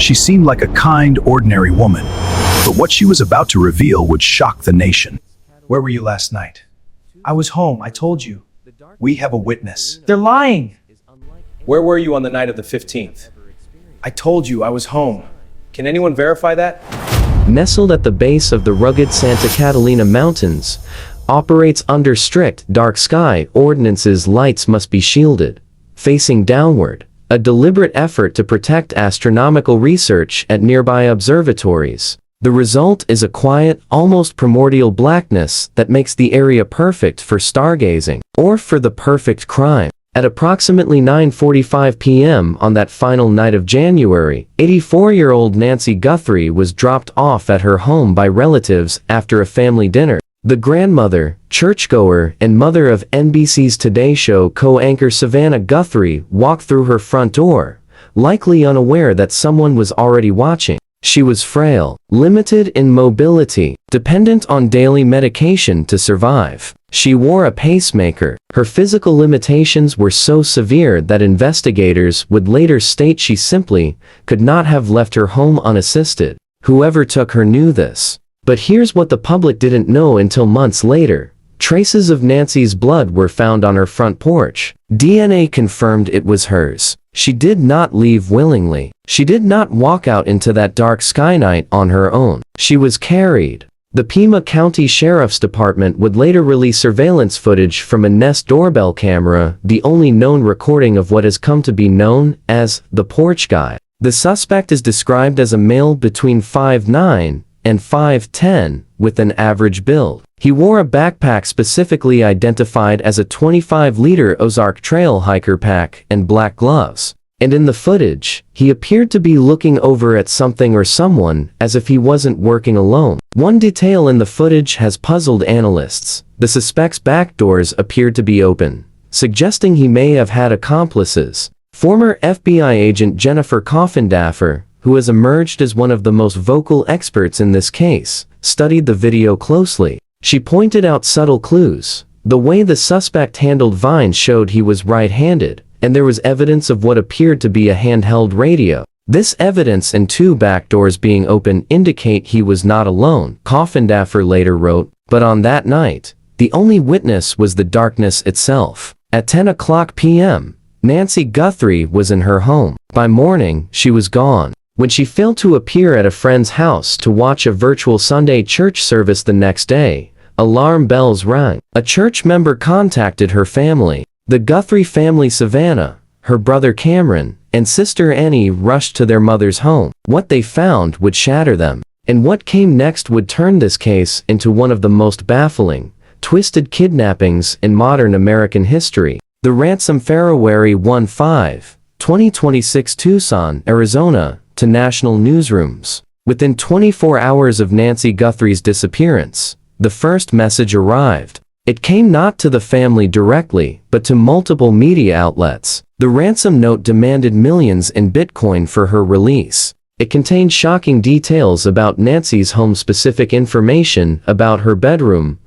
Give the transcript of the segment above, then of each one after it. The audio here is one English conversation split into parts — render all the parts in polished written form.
She seemed like a kind, ordinary woman, but what she was about to reveal would shock the nation. Where were you last night? I was home, I told you. We have a witness. They're lying! Where were you on the night of the 15th? I told you I was home. Can anyone verify that? Nestled at the base of the rugged Santa Catalina Mountains, operates under strict dark sky ordinances. Lights must be shielded, facing downward, a deliberate effort to protect astronomical research at nearby observatories. The result is a quiet, almost primordial blackness that makes the area perfect for stargazing, or for the perfect crime. At approximately 9:45 p.m. on that final night of January, 84-year-old Nancy Guthrie was dropped off at her home by relatives after a family dinner. The grandmother, churchgoer, and mother of NBC's Today Show co-anchor Savannah Guthrie walked through her front door, likely unaware that someone was already watching. She was frail, limited in mobility, dependent on daily medication to survive. She wore a pacemaker. Her physical limitations were so severe that investigators would later state she simply could not have left her home unassisted. Whoever took her knew this. But here's what the public didn't know until months later. Traces of Nancy's blood were found on her front porch. DNA confirmed it was hers. She did not leave willingly. She did not walk out into that dark sky night on her own. She was carried. The Pima County Sheriff's Department would later release surveillance footage from a Nest doorbell camera, the only known recording of what has come to be known as the Porch Guy. The suspect is described as a male between 5'9" and 5'10", with an average build. He wore a backpack specifically identified as a 25-liter Ozark Trail hiker pack and black gloves. And in the footage, he appeared to be looking over at something or someone, as if he wasn't working alone. One detail in the footage has puzzled analysts. The suspect's back doors appeared to be open, suggesting he may have had accomplices. Former FBI agent Jennifer Coffindaffer, who has emerged as one of the most vocal experts in this case, studied the video closely. She pointed out subtle clues. The way the suspect handled vines showed he was right-handed, and there was evidence of what appeared to be a handheld radio. This evidence and two back doors being open indicate he was not alone, Coffindaffer later wrote, but on that night, the only witness was the darkness itself. At 10:00 p.m., Nancy Guthrie was in her home. By morning, she was gone. When she failed to appear at a friend's house to watch a virtual Sunday church service the next day, alarm bells rang. A church member contacted her family. The Guthrie family, Savannah, her brother Cameron, and sister Annie rushed to their mother's home. What they found would shatter them. And what came next would turn this case into one of the most baffling, twisted kidnappings in modern American history. The ransom February 15, 2026, Tucson, Arizona, to national newsrooms. Within 24 hours of Nancy Guthrie's disappearance, the first message arrived. It came not to the family directly, but to multiple media outlets. The ransom note demanded millions in Bitcoin for her release. It contained shocking details about Nancy's home, specific information about her bedroom,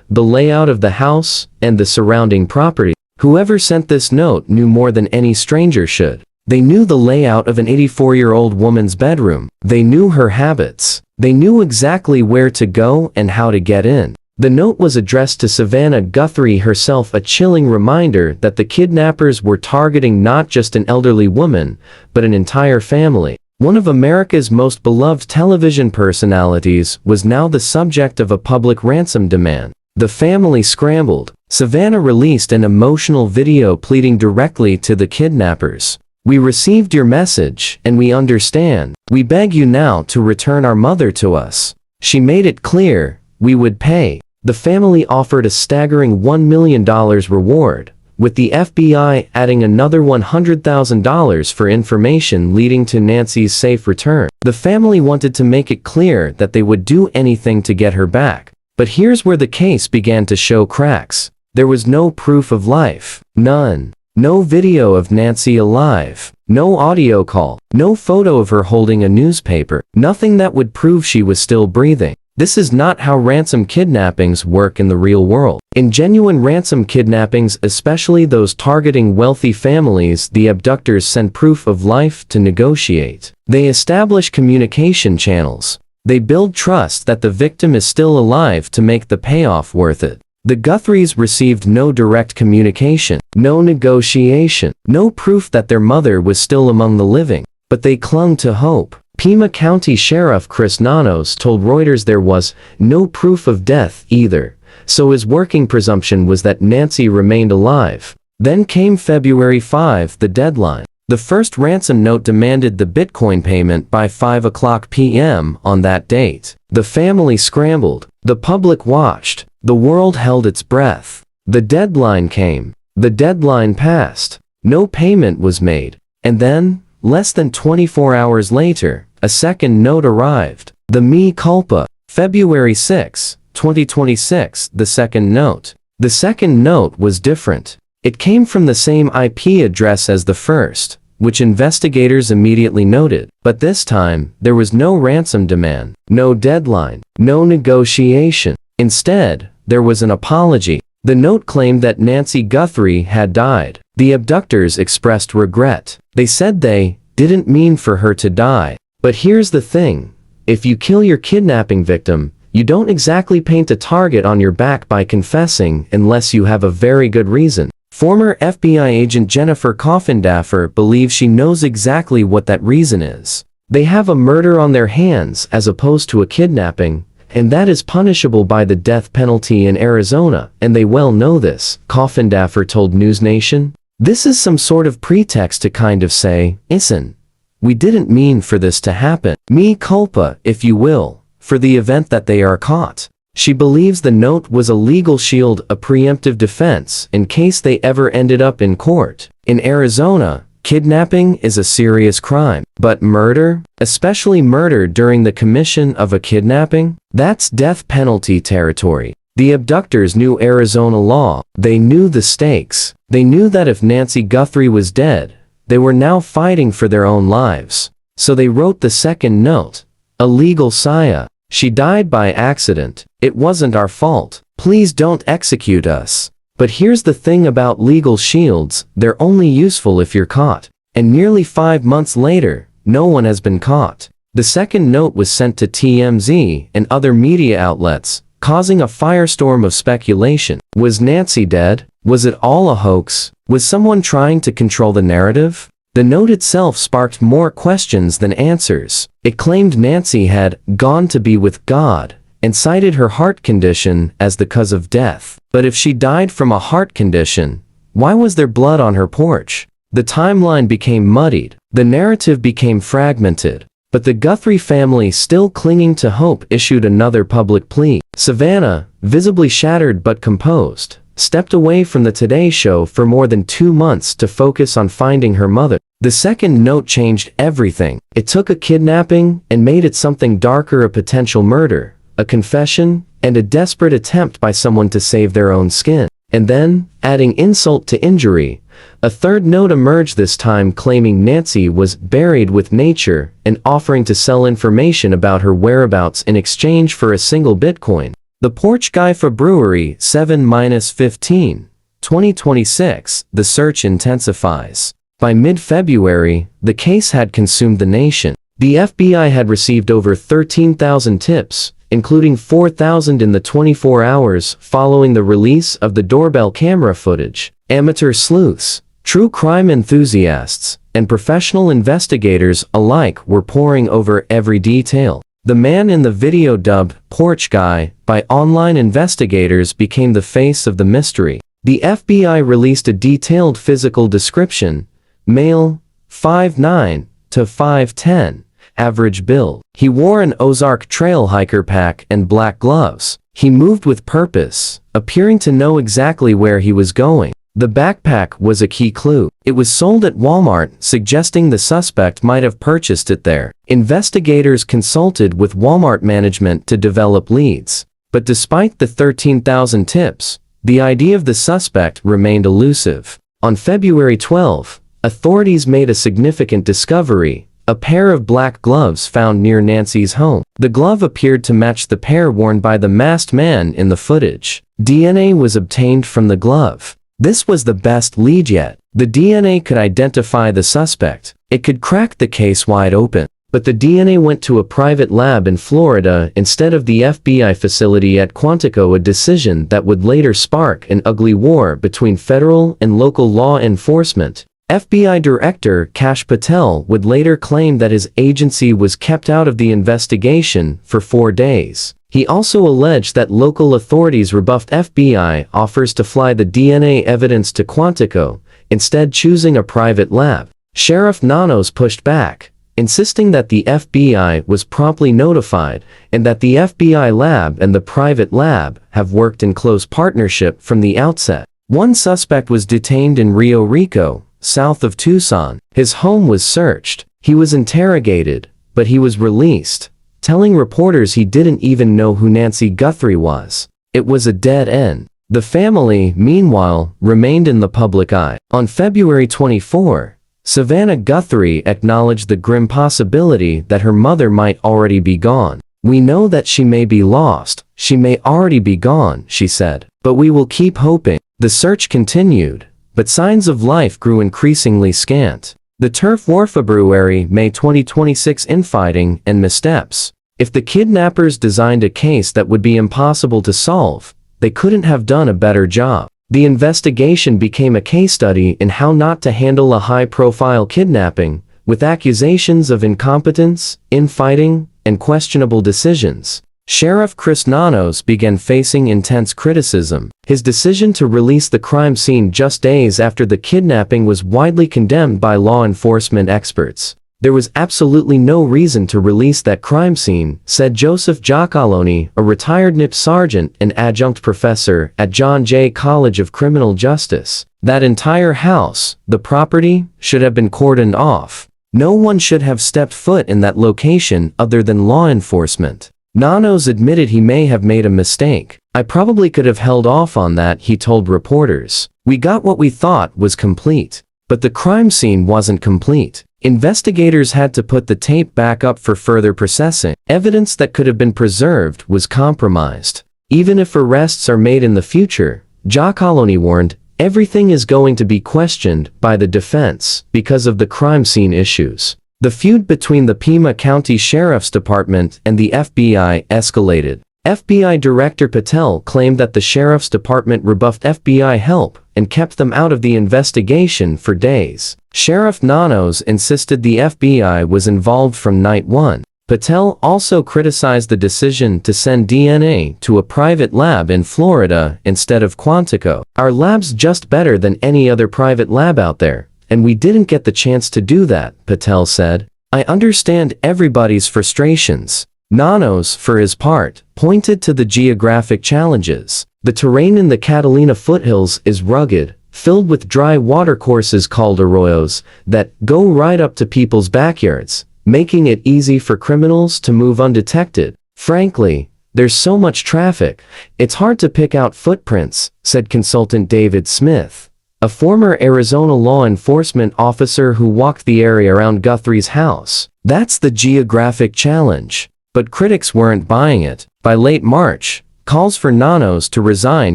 the layout of the house, and the surrounding property. Whoever sent this note knew more than any stranger should. They knew the layout of an 84-year-old woman's bedroom. They knew her habits. They knew exactly where to go and how to get in. The note was addressed to Savannah Guthrie herself, a chilling reminder that the kidnappers were targeting not just an elderly woman, but an entire family. One of America's most beloved television personalities was now the subject of a public ransom demand. The family scrambled. Savannah released an emotional video pleading directly to the kidnappers. "We received your message, and we understand. We beg you now to return our mother to us." She made it clear, we would pay. The family offered a staggering $1 million reward, with the FBI adding another $100,000 for information leading to Nancy's safe return. The family wanted to make it clear that they would do anything to get her back. But here's where the case began to show cracks. There was no proof of life. None. No video of Nancy alive. No audio call. No photo of her holding a newspaper. Nothing that would prove she was still breathing. This is not how ransom kidnappings work in the real world. In genuine ransom kidnappings, especially those targeting wealthy families, the abductors send proof of life to negotiate. They establish communication channels. They build trust that the victim is still alive to make the payoff worth it. The Guthries received no direct communication, no negotiation, no proof that their mother was still among the living, but they clung to hope. Pima County Sheriff Chris Nanos told Reuters there was no proof of death either, so his working presumption was that Nancy remained alive. Then came February 5, the deadline. The first ransom note demanded the Bitcoin payment by 5 p.m. on that date. The family scrambled. The public watched. The world held its breath. The deadline came. The deadline passed. No payment was made. And then, less than 24 hours later, a second note arrived. The mea culpa. February 6, 2026, the second note. The second note was different. It came from the same IP address as the first, which investigators immediately noted, but this time, there was no ransom demand, no deadline, no negotiation. Instead, there was an apology. The note claimed that Nancy Guthrie had died. The abductors expressed regret. They said they didn't mean for her to die. But here's the thing. If you kill your kidnapping victim, you don't exactly paint a target on your back by confessing unless you have a very good reason. Former FBI agent Jennifer Coffindaffer believes she knows exactly what that reason is. They have a murder on their hands as opposed to a kidnapping, and that is punishable by the death penalty in Arizona, and they well know this, Coffindaffer told NewsNation. This is some sort of pretext to kind of say, listen, we didn't mean for this to happen. Mea culpa, if you will, for the event that they are caught. She believes the note was a legal shield, a preemptive defense, in case they ever ended up in court. In Arizona, kidnapping is a serious crime. But murder, especially murder during the commission of a kidnapping, that's death penalty territory. The abductors knew Arizona law. They knew the stakes. They knew that if Nancy Guthrie was dead, they were now fighting for their own lives. So they wrote the second note. A legal saya. She died by accident. It wasn't our fault. Please don't execute us. But here's the thing about legal shields, they're only useful if you're caught. And nearly 5 months later, no one has been caught. The second note was sent to TMZ and other media outlets, causing a firestorm of speculation. Was Nancy dead? Was it all a hoax? Was someone trying to control the narrative? The note itself sparked more questions than answers. It claimed Nancy had gone to be with God and cited her heart condition as the cause of death. But if she died from a heart condition, why was there blood on her porch? The timeline became muddied. The narrative became fragmented. But the Guthrie family, still clinging to hope, issued another public plea. Savannah, visibly shattered but composed, stepped away from the Today Show for more than 2 months to focus on finding her mother. The second note changed everything. It took a kidnapping and made it something darker, a potential murder, a confession, and a desperate attempt by someone to save their own skin. And then, adding insult to injury, a third note emerged, this time claiming Nancy was buried with nature and offering to sell information about her whereabouts in exchange for a single Bitcoin. The Porch Guy February 7-15, 2026, the search intensifies. By mid-February, the case had consumed the nation. The FBI had received over 13,000 tips, including 4,000 in the 24 hours following the release of the doorbell camera footage. Amateur sleuths, true crime enthusiasts, and professional investigators alike were poring over every detail. The man in the video, dubbed Porch Guy by online investigators, became the face of the mystery. The FBI released a detailed physical description: male, 5'9" to 5'10", average build. He wore an Ozark Trail hiker pack and black gloves. He moved with purpose, appearing to know exactly where he was going. The backpack was a key clue. It was sold at Walmart, suggesting the suspect might have purchased it there. Investigators consulted with Walmart management to develop leads. But despite the 13,000 tips, the idea of the suspect remained elusive. On February 12, authorities made a significant discovery: a pair of black gloves found near Nancy's home. The glove appeared to match the pair worn by the masked man in the footage. DNA was obtained from the glove. This was the best lead yet. The DNA could identify the suspect. It could crack the case wide open. But the DNA went to a private lab in Florida instead of the FBI facility at Quantico, a decision that would later spark an ugly war between federal and local law enforcement. FBI Director Kash Patel would later claim that his agency was kept out of the investigation for 4 days. He also alleged that local authorities rebuffed FBI offers to fly the DNA evidence to Quantico, instead choosing a private lab. Sheriff Nanos pushed back, insisting that the FBI was promptly notified and that the FBI lab and the private lab have worked in close partnership from the outset. One suspect was detained in Rio Rico, south of Tucson. His home was searched. He was interrogated, but he was released, telling reporters he didn't even know who Nancy Guthrie was. It was a dead end. The family, meanwhile, remained in the public eye. On February 24, Savannah Guthrie acknowledged the grim possibility that her mother might already be gone. "We know that she may be lost, she may already be gone," she said, "but we will keep hoping." The search continued, but signs of life grew increasingly scant. The Turf War, February, May 2026, infighting and missteps. If the kidnappers designed a case that would be impossible to solve, they couldn't have done a better job. The investigation became a case study in how not to handle a high-profile kidnapping, with accusations of incompetence, infighting, and questionable decisions. Sheriff Chris Nanos began facing intense criticism. His decision to release the crime scene just days after the kidnapping was widely condemned by law enforcement experts. "There was absolutely no reason to release that crime scene," said Joseph Giacalone, a retired NIP sergeant and adjunct professor at John Jay College of Criminal Justice. "That entire house, the property, should have been cordoned off. No one should have stepped foot in that location other than law enforcement." Nanos admitted he may have made a mistake. "I probably could have held off on that," he told reporters. "We got what we thought was complete. But the crime scene wasn't complete. Investigators had to put the tape back up for further processing. Evidence that could have been preserved was compromised. Even if arrests are made in the future," Giacalone warned, "everything is going to be questioned by the defense because of the crime scene issues." The feud between the Pima County Sheriff's Department and the FBI escalated. FBI Director Patel claimed that the Sheriff's Department rebuffed FBI help and kept them out of the investigation for days. Sheriff Nanos insisted the FBI was involved from night one. Patel also criticized the decision to send DNA to a private lab in Florida instead of Quantico. "Our lab's just better than any other private lab out there, and we didn't get the chance to do that," Patel said. "I understand everybody's frustrations." Nanos, for his part, pointed to the geographic challenges. The terrain in the Catalina foothills is rugged, filled with dry watercourses called arroyos that go right up to people's backyards, making it easy for criminals to move undetected. "Frankly, there's so much traffic, it's hard to pick out footprints," said consultant David Smith, a former Arizona law enforcement officer who walked the area around Guthrie's house. "That's the geographic challenge." But critics weren't buying it. By late March, calls for Nanos to resign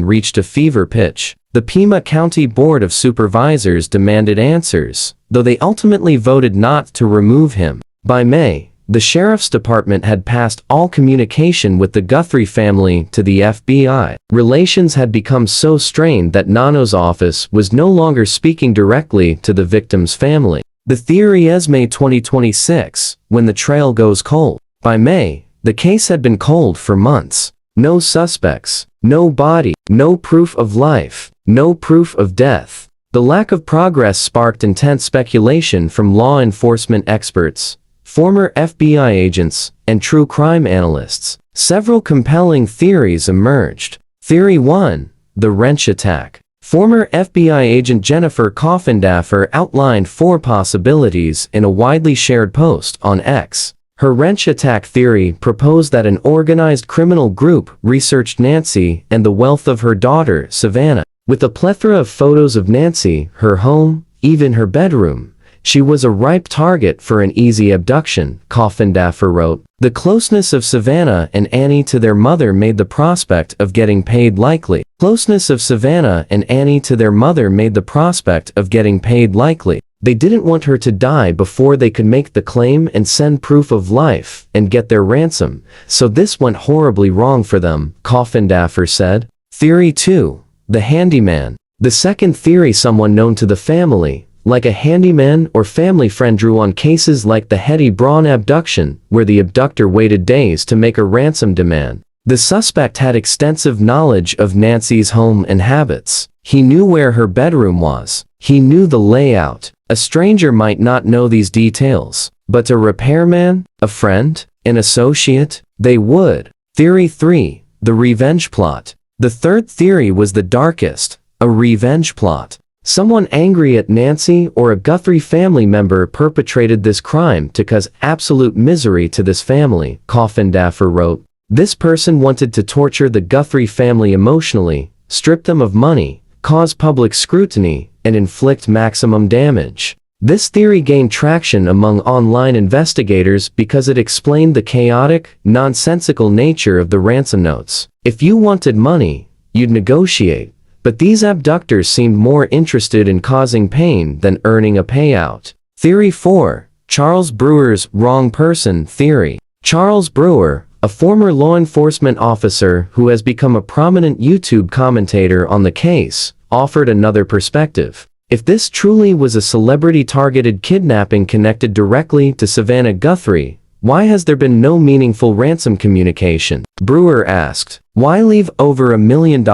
reached a fever pitch. The Pima County Board of Supervisors demanded answers, though they ultimately voted not to remove him. By May, the Sheriff's Department had passed all communication with the Guthrie family to the FBI. Relations had become so strained that Nanos' office was no longer speaking directly to the victim's family. The theory is May 2026, when the trail goes cold. By May, the case had been cold for months. No suspects, no body, no proof of life, no proof of death. The lack of progress sparked intense speculation from law enforcement experts, former FBI agents, and true crime analysts. Several compelling theories emerged. Theory 1, the wrench attack. Former FBI agent Jennifer Coffindaffer outlined 4 possibilities in a widely shared post on X. Her wrench attack theory proposed that an organized criminal group researched Nancy and the wealth of her daughter, Savannah. With a plethora of photos of Nancy, her home, even her bedroom, She was a ripe target for an easy abduction, Coffindaffer wrote. The closeness of Savannah and Annie to their mother made the prospect of getting paid likely. Closeness of Savannah and Annie to their mother made the prospect of getting paid likely. They didn't want her to die before they could make the claim and send proof of life and get their ransom, so this went horribly wrong for them, Coffindaffer said. Theory 2. The handyman. The second theory, someone known to the family, like a handyman or family friend, drew on cases like the Hetty Braun abduction, where the abductor waited days to make a ransom demand. The suspect had extensive knowledge of Nancy's home and habits. He knew where her bedroom was. He knew the layout. A stranger might not know these details, but a repairman, a friend, an associate, they would. Theory 3. The revenge plot. The third theory was the darkest, a revenge plot. Someone angry at Nancy or a Guthrie family member perpetrated this crime to cause absolute misery to this family, Coffindaffer wrote. This person wanted to torture the Guthrie family emotionally, strip them of money, cause public scrutiny, and inflict maximum damage. This theory gained traction among online investigators because it explained the chaotic, nonsensical nature of the ransom notes. If you wanted money, you'd negotiate. But these abductors seemed more interested in causing pain than earning a payout. Theory 4. Charles Brewer's wrong person theory. Charles Brewer, a former law enforcement officer who has become a prominent YouTube commentator on the case, offered another perspective. If this truly was a celebrity-targeted kidnapping connected directly to Savannah Guthrie, why has there been no meaningful ransom communication? Brewer asked. Why leave over $1 million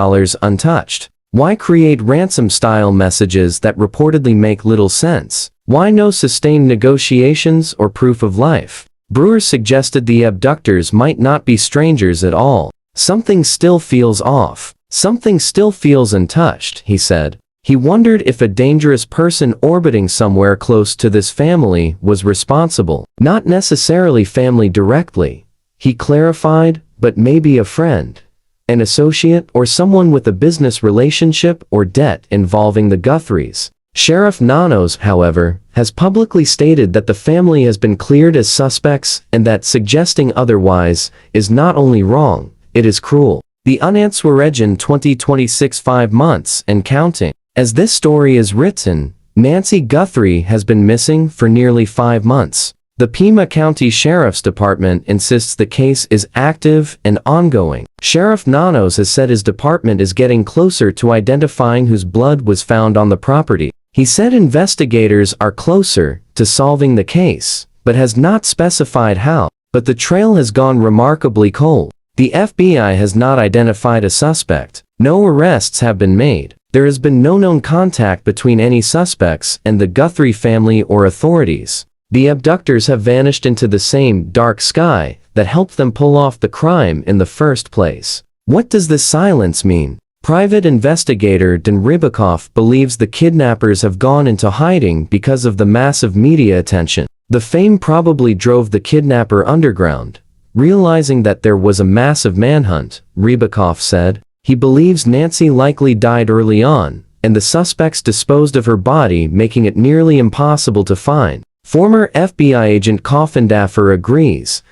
untouched? Why create ransom-style messages that reportedly make little sense? Why no sustained negotiations or proof of life? Brewer suggested the abductors might not be strangers at all. Something still feels off. Something still feels untouched, he said. He wondered if a dangerous person orbiting somewhere close to this family was responsible. Not necessarily family directly, he clarified, but maybe a friend, an associate, or someone with a business relationship or debt involving the Guthries. Sheriff Nanos, however, has publicly stated that the family has been cleared as suspects and that suggesting otherwise is not only wrong, it is cruel. The unanswered 2026 5 months and counting. As this story is written, Nancy Guthrie has been missing for nearly 5 months. The Pima County Sheriff's Department insists the case is active and ongoing. Sheriff Nanos has said his department is getting closer to identifying whose blood was found on the property. He said investigators are closer to solving the case, but has not specified how. But the trail has gone remarkably cold. The FBI has not identified a suspect. No arrests have been made. There has been no known contact between any suspects and the Guthrie family or authorities. The abductors have vanished into the same dark sky that helped them pull off the crime in the first place. What does this silence mean? Private investigator Dan Ribicoff believes the kidnappers have gone into hiding because of the massive media attention. The fame probably drove the kidnapper underground, realizing that there was a massive manhunt, Ribicoff said. He believes Nancy likely died early on, and the suspects disposed of her body, making it nearly impossible to find. Former FBI agent Coffindaffer agrees.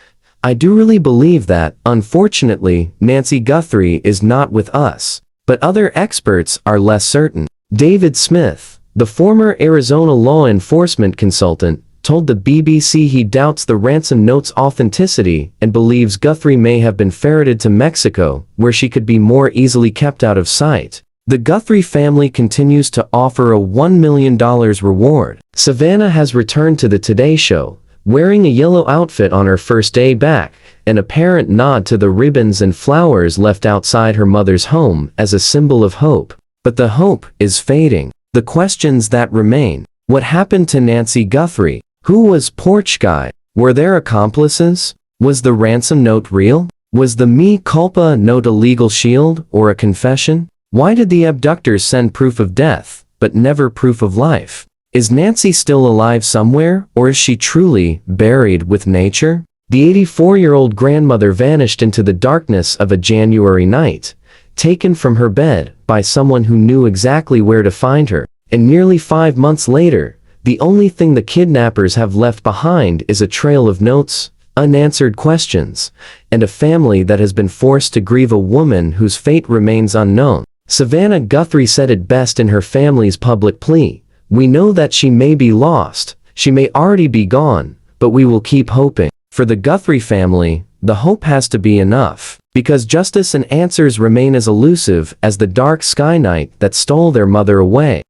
I do really believe that, unfortunately, Nancy Guthrie is not with us. But other experts are less certain. David Smith, the former Arizona law enforcement consultant, told the BBC he doubts the ransom note's authenticity and believes Guthrie may have been ferreted to Mexico, where she could be more easily kept out of sight. The Guthrie family continues to offer a $1 million reward. Savannah has returned to the Today Show, wearing a yellow outfit on her first day back, an apparent nod to the ribbons and flowers left outside her mother's home as a symbol of hope. But the hope is fading. The questions that remain: what happened to Nancy Guthrie? Who was Porch Guy? Were there accomplices? Was the ransom note real? Was the mea culpa note a legal shield or a confession? Why did the abductors send proof of death, but never proof of life? Is Nancy still alive somewhere, or is she truly buried with nature? The 84-year-old grandmother vanished into the darkness of a January night, taken from her bed by someone who knew exactly where to find her. And nearly 5 months later, The only thing the kidnappers have left behind is a trail of notes, unanswered questions, and a family that has been forced to grieve a woman whose fate remains unknown. Savannah Guthrie said it best in her family's public plea. "We know that she may be lost, she may already be gone, but we will keep hoping." For the Guthrie family, the hope has to be enough, because justice and answers remain as elusive as the dark sky night that stole their mother away.